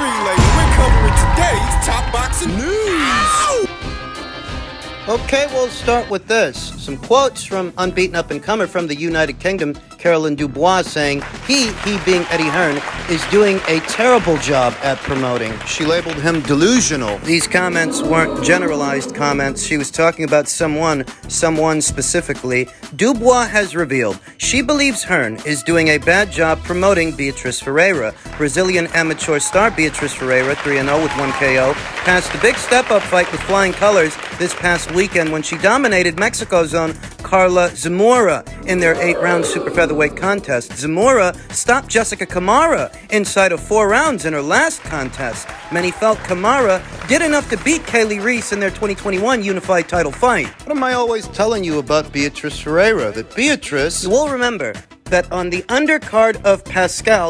Relay, we're covering today's top boxing news. Ow! Okay, we'll start with this. Some quotes from unbeaten up-and-comer from the United Kingdom, Caroline Dubois, saying he being Eddie Hearn, is doing a terrible job at promoting. She labeled him delusional. These comments weren't generalized comments. She was talking about someone specifically. Dubois has revealed she believes Hearn is doing a bad job promoting Beatriz Ferreira. Brazilian amateur star Beatriz Ferreira, 3-0 with 1 KO, passed a big step-up fight with flying colors this past weekend when she dominated Mexico's own Carla Zamora in their 8-round super featherweight contest. Zamora stopped Jessica Camara inside of 4 rounds in her last contest. Many felt Camara did enough to beat Kaylee Reese in their 2021 unified title fight. What am I always telling you about Beatriz Ferreira? That Beatriz... You will remember that on the undercard of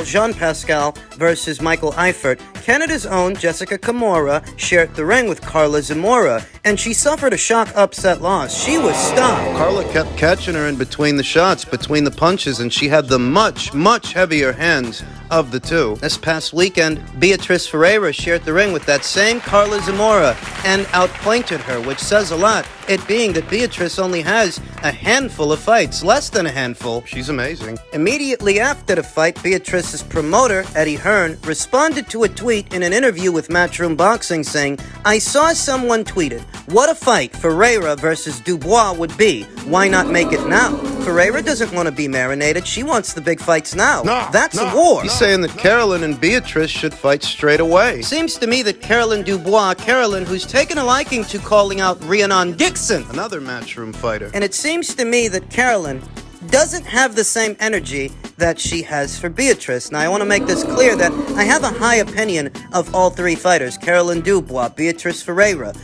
Jean Pascal versus Michael Eifert, Canada's own Jessica Camara shared the ring with Carla Zamora, and she suffered a shock upset loss. She was stopped. Carla kept catching her in between the shots, between the punches, and she had the much heavier hands of the two. This past weekend, Beatriz Ferreira shared the ring with that same Carla Zamora and outpointed her, which says a lot, it being that Beatriz only has a handful of fights, less than a handful. She's amazing. Immediately after the fight, Beatriz's promoter, Eddie Hearn, responded to a tweet in an interview with Matchroom Boxing saying, "I saw someone tweeted, what a fight Ferreira versus Dubois would be. Why not make it now? Ferreira doesn't want to be marinated. She wants the big fights now. That's a war." He's saying that Caroline and Beatriz should fight straight away. Seems to me that Caroline Dubois, who's taken a liking to calling out Dixon, another Matchroom fighter. And it seems to me that Caroline doesn't have the same energy that she has for Beatriz. Now, I want to make this clear that I have a high opinion of all 3 fighters, Caroline Dubois, Beatriz Ferreira,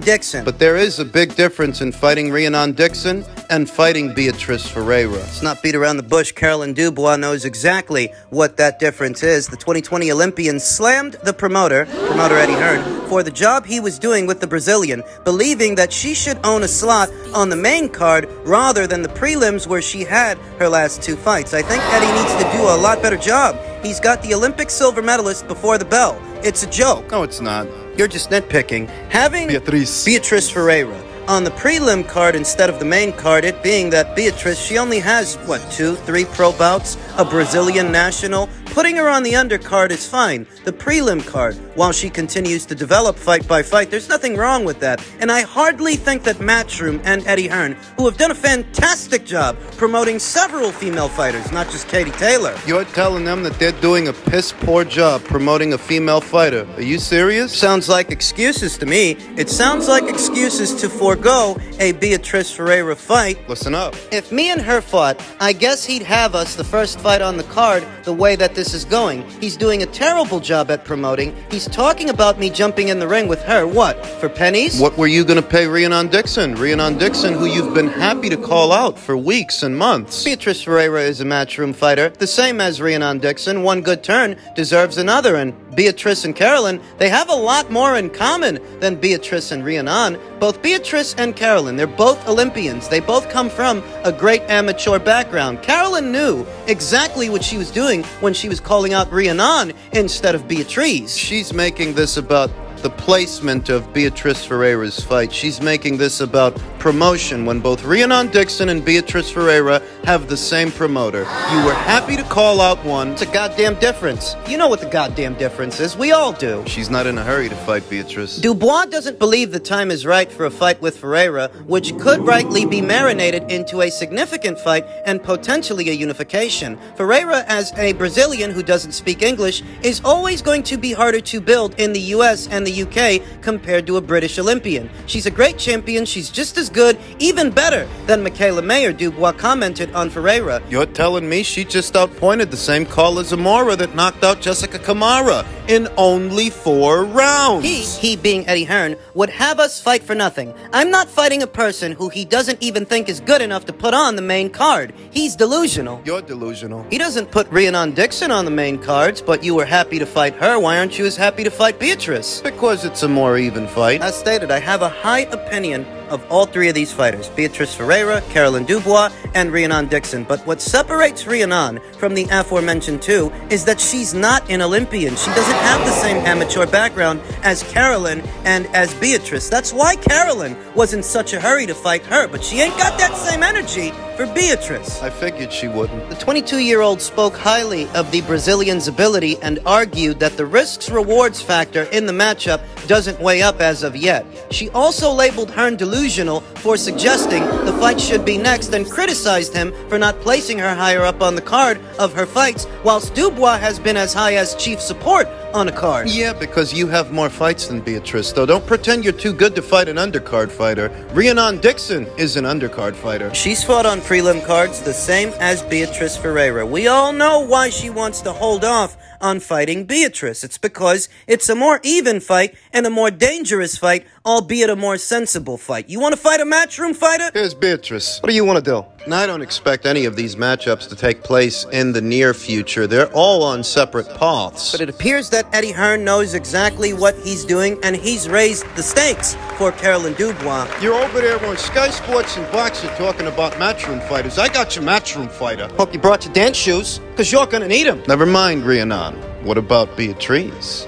Dixon. But there is a big difference in fighting Dixon and fighting Beatriz Ferreira. Let's not beat around the bush. Caroline Dubois knows exactly what that difference is. The 2020 Olympian slammed the promoter Eddie Hearn, for the job he was doing with the Brazilian, believing that she should own a slot on the main card rather than the prelims where she had her last 2 fights. I think Eddie needs to do a lot better job. He's got the Olympic silver medalist before the bell. It's a joke. No, it's not. You're just nitpicking. Having Beatriz Ferreira on the prelim card instead of the main card, it being that Beatriz, she only has, 2-3 pro bouts, a Brazilian national. Putting her on the undercard is fine. The prelim card, while she continues to develop fight by fight, there's nothing wrong with that. And I hardly think that Matchroom and Eddie Hearn, who have done a fantastic job promoting several female fighters, not just Katie Taylor. You're telling them that they're doing a piss-poor job promoting a female fighter. Are you serious? Sounds like excuses to me. It sounds like excuses to forego a Beatriz Ferreira fight. Listen up. If me and her fought, I guess he'd have us the first fight on the card the way that this is going. He's doing a terrible job at promoting. He's talking about me jumping in the ring with her. What? For pennies? What were you going to pay Dixon? Dixon, who you've been happy to call out for weeks and months. Beatriz Ferreira is a Matchroom fighter, the same as Dixon. One good turn deserves another, and Beatriz and Caroline, they have a lot more in common than Beatriz and Rhiannon. Both Beatriz and Caroline, they're both Olympians. They both come from a great amateur background. Caroline knew exactly what she was doing when she was calling out Rhiannon instead of Beatriz. She's making this about the placement of Beatriz Ferreira's fight. She's making this about promotion when both Dixon and Beatriz Ferreira have the same promoter. You were happy to call out one. It's a goddamn difference. You know what the goddamn difference is. We all do. She's not in a hurry to fight Beatriz. Dubois doesn't believe the time is right for a fight with Ferreira, which could rightly be marinated into a significant fight and potentially a unification. Ferreira, as a Brazilian who doesn't speak English, is always going to be harder to build in the US and the UK compared to a British Olympian. She's a great champion. She's just as good, even better than Michaela Mayer, Dubois commented on Ferreira. You're telling me she just outpointed the same Carla Zamora that knocked out Jessica Camara in only 4 rounds. He being Eddie Hearn, would have us fight for nothing. I'm not fighting a person who he doesn't even think is good enough to put on the main card. He's delusional. You're delusional. He doesn't put Dixon on the main cards, but you were happy to fight her. Why aren't you as happy to fight Beatriz? Because it's a more even fight. As stated, I have a high opinion of all 3 of these fighters, Beatriz Ferreira, Caroline Dubois, and Rhiannon Dixon. But what separates Rhiannon from the aforementioned two is that she's not an Olympian. She doesn't have the same amateur background as Carolyn and as Beatrice. That's why Carolyn was in such a hurry to fight her, but she ain't got that same energy for Beatrice. I figured she wouldn't. The 22-year-old spoke highly of the Brazilian's ability and argued that the risks-rewards factor in the matchup doesn't weigh up as of yet. She also labeled Hearn delusional for suggesting the fight should be next and criticized him for not placing her higher up on the card of her fights, whilst Dubois has been as high as chief support on a card. Yeah, because you have more fights than Beatrice, though. Don't pretend you're too good to fight an undercard fighter. Rhiannon Dixon is an undercard fighter. She's fought on prelim cards the same as Beatrice Ferreira. We all know why she wants to hold off on fighting Beatrice. It's because it's a more even fight and a more dangerous fight, albeit a more sensible fight. You want to fight a matchroom fighter? Here's Beatrice. What do you want to do? And I don't expect any of these matchups to take place in the near future. They're all on separate paths. But it appears that Eddie Hearn knows exactly what he's doing, and he's raised the stakes for Carolyn Dubois. You're over there on Sky Sports and Boxer talking about matchroom fighters. I got your matchroom fighter. Hope you brought your dance shoes, because you're going to need them. Never mind, Rhiannon. What about Beatrice?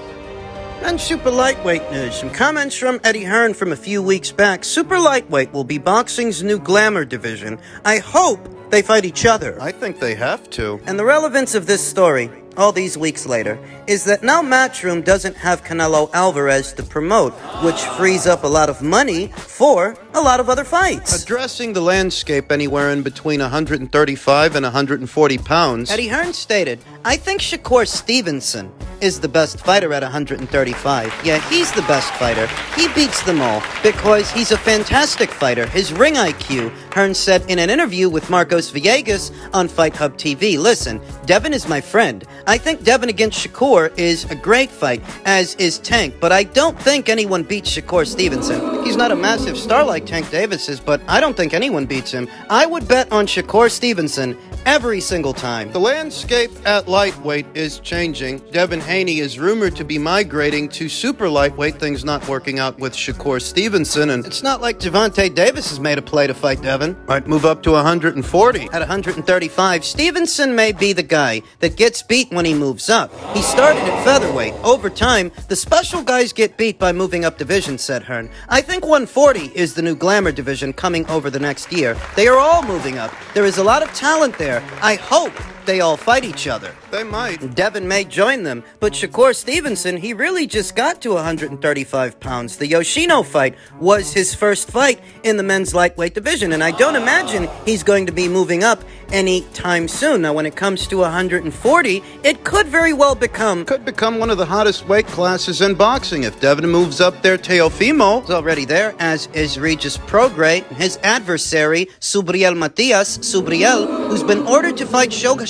And super lightweight news. Some comments from Eddie Hearn from a few weeks back. Super lightweight will be boxing's new glamour division. I hope they fight each other. I think they have to. And the relevance of this story, all these weeks later, is that now Matchroom doesn't have Canelo Alvarez to promote, which frees up a lot of money for a lot of other fights. Addressing the landscape anywhere in between 135 and 140 pounds. Eddie Hearn stated, I think Shakur Stevenson is the best fighter at 135. Yeah, he's the best fighter. He beats them all because he's a fantastic fighter. His ring IQ, Hearn said in an interview with Marcos Villegas on Fight Hub TV. Listen, Devin is my friend. I think Devin against Shakur is a great fight, as is Tank, but I don't think anyone beats Shakur Stevenson. He's not a massive star like Tank Davis is, but I don't think anyone beats him. I would bet on Shakur Stevenson every single time. The landscape at lightweight is changing. Devin Haney is rumored to be migrating to super lightweight, things not working out with Shakur Stevenson, and it's not like Gervonta Davis has made a play to fight Devin. Might move up to 140. At 135, Stevenson may be the guy that gets beat when he moves up. He started at featherweight. Over time, the special guys get beat by moving up divisions, said Hearn. I think 140 is the new glamour division coming over the next year. They are all moving up. There is a lot of talent there. I hope they all fight each other. They might. Devin may join them, but Shakur Stevenson, he really just got to 135 pounds. The Yoshino fight was his first fight in the men's lightweight division, and I don't imagine he's going to be moving up anytime soon. Now, when it comes to 140, it could very well become... Could become one of the hottest weight classes in boxing. If Devin moves up there, Teofimo is already there, as is Regis Prograis, his adversary, Subriel Matias, Subriel, who's been ordered to fight Shogun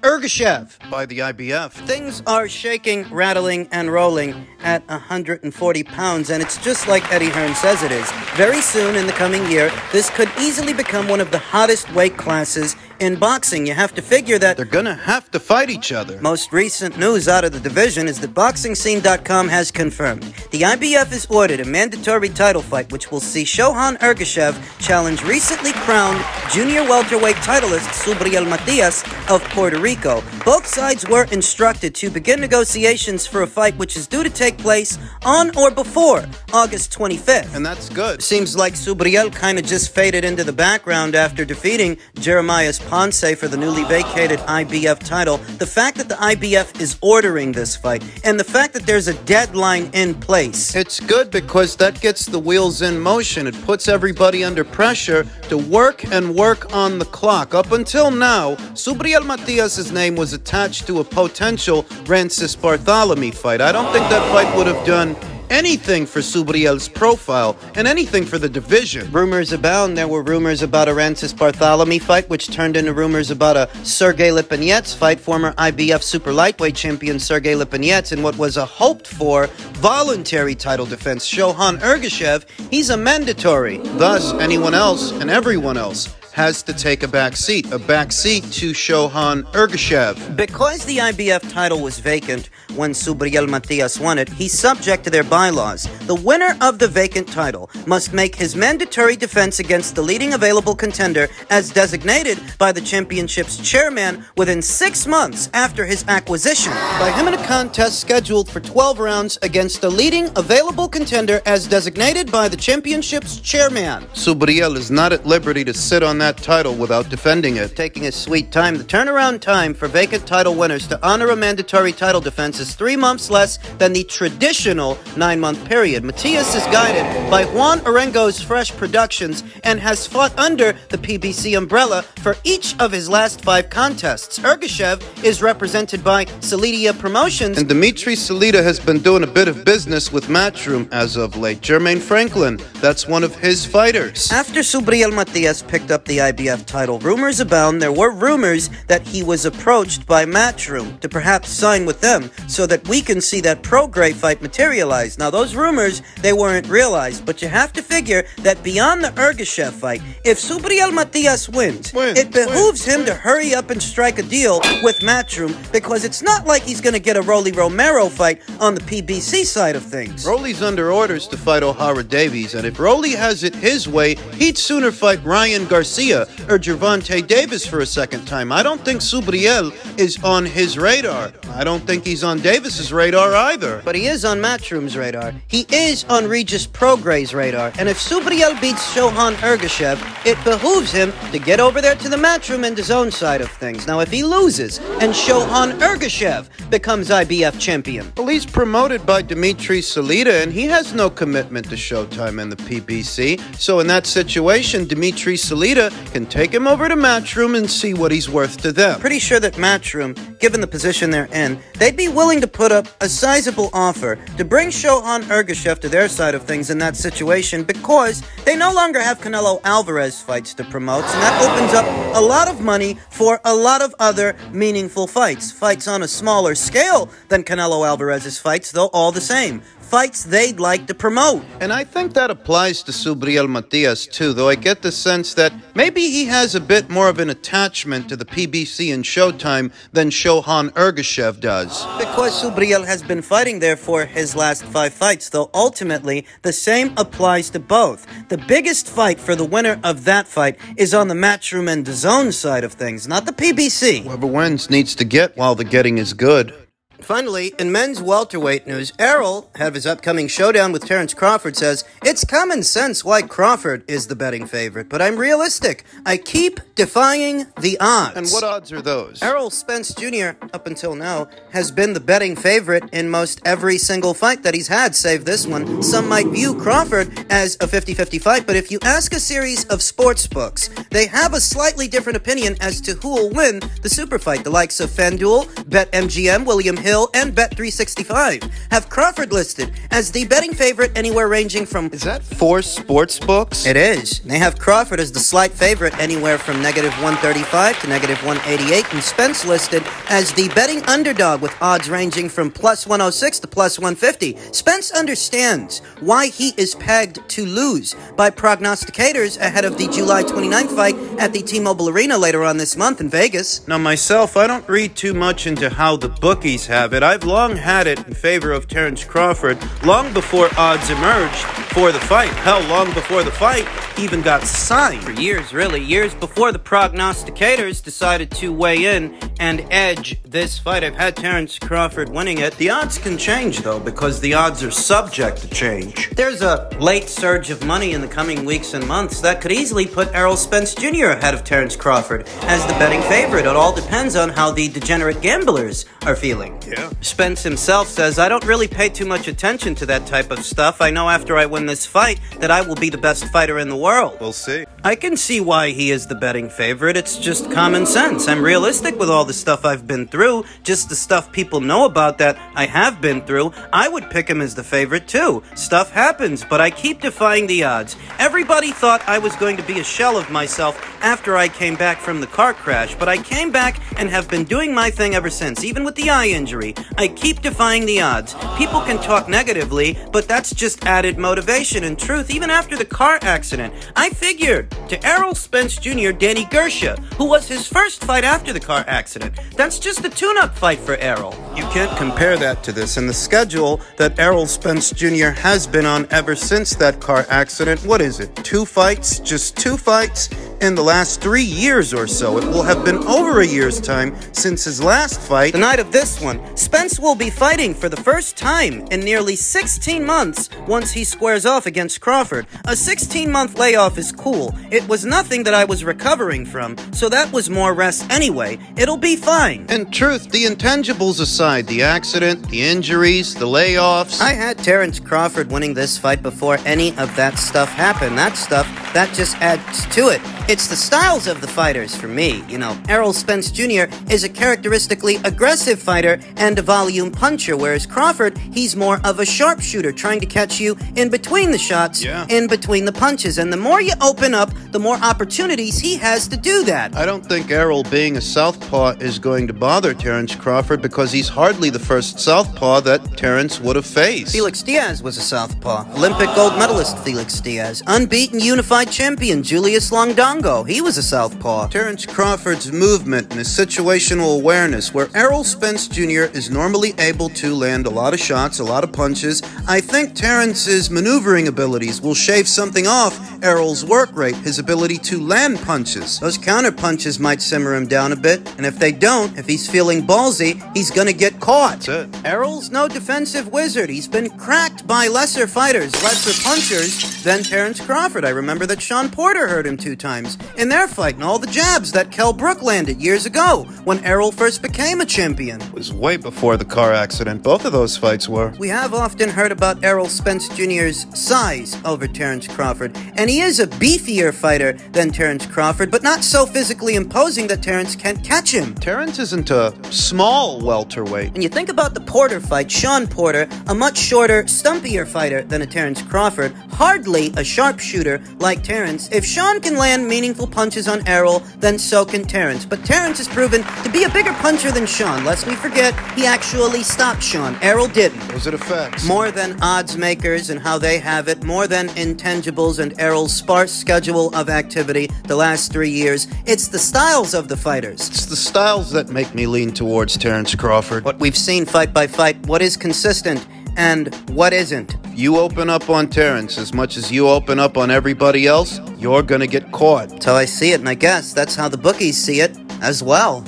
Ergashev by the IBF. Things are shaking, rattling, and rolling at 140 pounds, and it's just like Eddie Hearn says it is. Very soon in the coming year, this could easily become one of the hottest weight classes in boxing. You have to figure that they're gonna have to fight each other. Most recent news out of the division is that BoxingScene.com has confirmed the IBF has ordered a mandatory title fight, which will see Shogun Ergashev challenge recently crowned junior welterweight titleist Subriel Matias of Puerto Rico. Both sides were instructed to begin negotiations for a fight which is due to take place on or before August 25th. And that's good. Seems like Subriel kind of just faded into the background after defeating Jeremiah Ponce for the newly vacated IBF title. The fact that the IBF is ordering this fight, and the fact that there's a deadline in place. It's good because that gets the wheels in motion. It puts everybody under pressure to work and work on the clock. Up until now, Subriel Matias' name was attached to a potential Rancis Bartholomew fight. I don't think that fight would have done anything for Subriel's profile and anything for the division. Rumors abound. There were rumors about a Rancis Bartholomew fight, which turned into rumors about a Sergey Lipinets fight, former IBF super lightweight champion Sergey Lipinets, in what was a hoped-for voluntary title defense. Shogun Ergashev, he's a mandatory. Thus, anyone else and everyone else has to take a back seat to Shohan Ergashev. Because the IBF title was vacant when Subriel Matias won it, he's subject to their bylaws. The winner of the vacant title must make his mandatory defense against the leading available contender as designated by the championship's chairman within 6 months after his acquisition. By him in a contest scheduled for 12 rounds against the leading available contender as designated by the championship's chairman. Subriel is not at liberty to sit on that title without defending it. Taking his sweet time, the turnaround time for vacant title winners to honor a mandatory title defense is 3 months less than the traditional 9-month period. Matias is guided by Juan Arengo's Fresh Productions and has fought under the PBC umbrella for each of his last 5 contests. Ergashev is represented by Salidia Promotions. And Dimitri Salita has been doing a bit of business with Matchroom as of late. Jermaine Franklin, that's one of his fighters. After Subriel Matias picked up the IBF title, rumors abound. There were rumors that he was approached by Matchroom to perhaps sign with them so that we can see that pro-grade fight materialize. Now, those rumors, they weren't realized, but you have to figure that beyond the Ergashev fight, if Subriel Matias wins, it behooves him to hurry up and strike a deal with Matchroom, because it's not like he's going to get a Rolly Romero fight on the PBC side of things. Rolly's under orders to fight O'Hara Davies, and if Rolly has it his way, he'd sooner fight Ryan Garcia or Gervonta Davis for a second time. I don't think Subriel is on his radar. I don't think he's on Davis's radar either. But he is on Matchroom's radar. He is on Regis Progray's radar. And if Subriel beats Shohan Ergashev, it behooves him to get over there to the Matchroom and his own side of things. Now, if he loses and Shohan Ergashev becomes IBF champion, well, he's promoted by Dimitri Salita, and he has no commitment to Showtime and the PBC. So in that situation, Dimitri Salita can take him over to Matchroom and see what he's worth to them. Pretty sure that Matchroom, given the position they're in, they'd be willing to put up a sizable offer to bring Shohan Ergashev to their side of things in that situation, because they no longer have Canelo Alvarez fights to promote, and that opens up a lot of money for a lot of other meaningful fights. Fights on a smaller scale than Canelo Alvarez's fights, though all the same. Fights they'd like to promote. And I think that applies to Subriel Matias too, though I get the sense that maybe he has a bit more of an attachment to the PBC and Showtime than Shohan Ergashev does. Because Subriel has been fighting there for his last 5 fights, though ultimately the same applies to both. The biggest fight for the winner of that fight is on the Matchroom and DAZN side of things, not the PBC. Whoever wins needs to get while the getting is good. Finally, in men's welterweight news, Errol, ahead of his upcoming showdown with Terence Crawford, says, "It's common sense why Crawford is the betting favorite, but I'm realistic. I keep defying the odds." And what odds are those? Errol Spence Jr., up until now, has been the betting favorite in most every single fight that he's had, save this one. Some might view Crawford as a 50-50 fight, but if you ask a series of sports books, they have a slightly different opinion as to who will win the super fight. The likes of FanDuel, BetMGM, William Hill, and Bet365 have Crawford listed as the betting favorite anywhere ranging from... Is that 4 sports books? It is. They have Crawford as the slight favorite anywhere from -135 to -188, and Spence listed as the betting underdog with odds ranging from +106 to +150. Spence understands why he is pegged to lose by prognosticators ahead of the July 29th fight at the T-Mobile Arena later on this month in Vegas. Now myself, I don't read too much into how the bookies have it. I've long had it in favor of Terence Crawford, long before odds emerged for the fight. Hell, long before the fight even got signed. For years, really. Years before the prognosticators decided to weigh in and edge this fight. I've had Terence Crawford winning it. The odds can change, though, because the odds are subject to change. There's a late surge of money in the coming weeks and months that could easily put Errol Spence Jr. ahead of Terence Crawford as the betting favorite. It all depends on how the degenerate gamblers are feeling. Yeah. Spence himself says, "I don't really pay too much attention to that type of stuff. I know after I win this fight that I will be the best fighter in the world." We'll see. I can see why he is the betting favorite. It's just common sense. I'm realistic with all the stuff I've been through, just the stuff people know about that I have been through. I would pick him as the favorite too. Stuff happens, but I keep defying the odds. Everybody thought I was going to be a shell of myself after I came back from the car crash, but I came back and have been doing my thing ever since, even with the eye injury. I keep defying the odds. People can talk negatively, but that's just added motivation. In truth, even after the car accident, I figured to Errol Spence Jr. Danny Gersha, who was his first fight after the car accident. That's just a tune-up fight for Errol. You can't compare that to this. And the schedule that Errol Spence Jr. has been on ever since that car accident, what is it? 2 fights? Just 2 fights in the last 3 years or so. It will have been over a year's time since his last fight. The night of this one, Spence will be fighting for the first time in nearly 16 months once he squares off against Crawford. A 16-month layoff is cool. It was nothing that I was recovering from, so that was more rest anyway. It'll be fine. In truth, the intangibles aside, the accident, the injuries, the layoffs. I had Terrence Crawford winning this fight before any of that stuff happened. That stuff, that just adds to it. It's the styles of the fighters for me. You know, Errol Spence Jr. is a characteristically aggressive fighter and a volume puncher, whereas Crawford, he's more of a sharpshooter, trying to catch you in between the shots, in between the punches. And the more you open up, the more opportunities he has to do that. I don't think Errol being a southpaw is going to bother Terrence Crawford because he's hardly the first southpaw that Terrence would have faced. Felix Diaz was a southpaw. Olympic gold medalist Felix Diaz. Unbeaten unified champion Julius Longdongo. He was a southpaw. Terrence Crawford's movement and his situational awareness, where Errol Spence Jr. is normally able to land a lot of shots, a lot of punches. I think Terrence's maneuvering abilities will shave something off Errol's work rate, his ability to land punches. Those counter punches might simmer him down a bit, and if they don't, if he's feeling ballsy, he's gonna get caught. That's it. Errol's no defensive wizard. He's been cracked by lesser fighters, lesser punchers than Terrence Crawford. I remember that Sean Porter hurt him 2 times in their fight, and all the jabs that Kell Brook landed years ago when Errol first became a champion. It was way before the car accident. Both of those fights were. We have often heard about Errol Spence Jr.'s size over Terrence Crawford, and he is a beefier fighter than Terrence Crawford, but not so physically imposing that Terrence can't catch him. Terrence isn't a small welterweight. When you think about the Porter fight, Sean Porter, a much shorter, stumpier fighter than a Terrence Crawford, hardly a sharpshooter like Terrence. If Sean can land meaningful punches on Errol, then so can Terrence. But Terrence has proven to be a bigger puncher than Sean. Lest we forget, he actually stopped Sean. Errol didn't. Those are the facts. More than odds makers and how they have it, more than intangibles and Errol's sparse schedule of activity the last 3 years, it's the styles of the fighters. It's the styles that make me lean towards Terrence Crawford. What we've seen fight by fight, what is consistent and what isn't. You open up on Terrence as much as you open up on everybody else, you're gonna get caught. That's how I see it, and I guess that's how the bookies see it as well.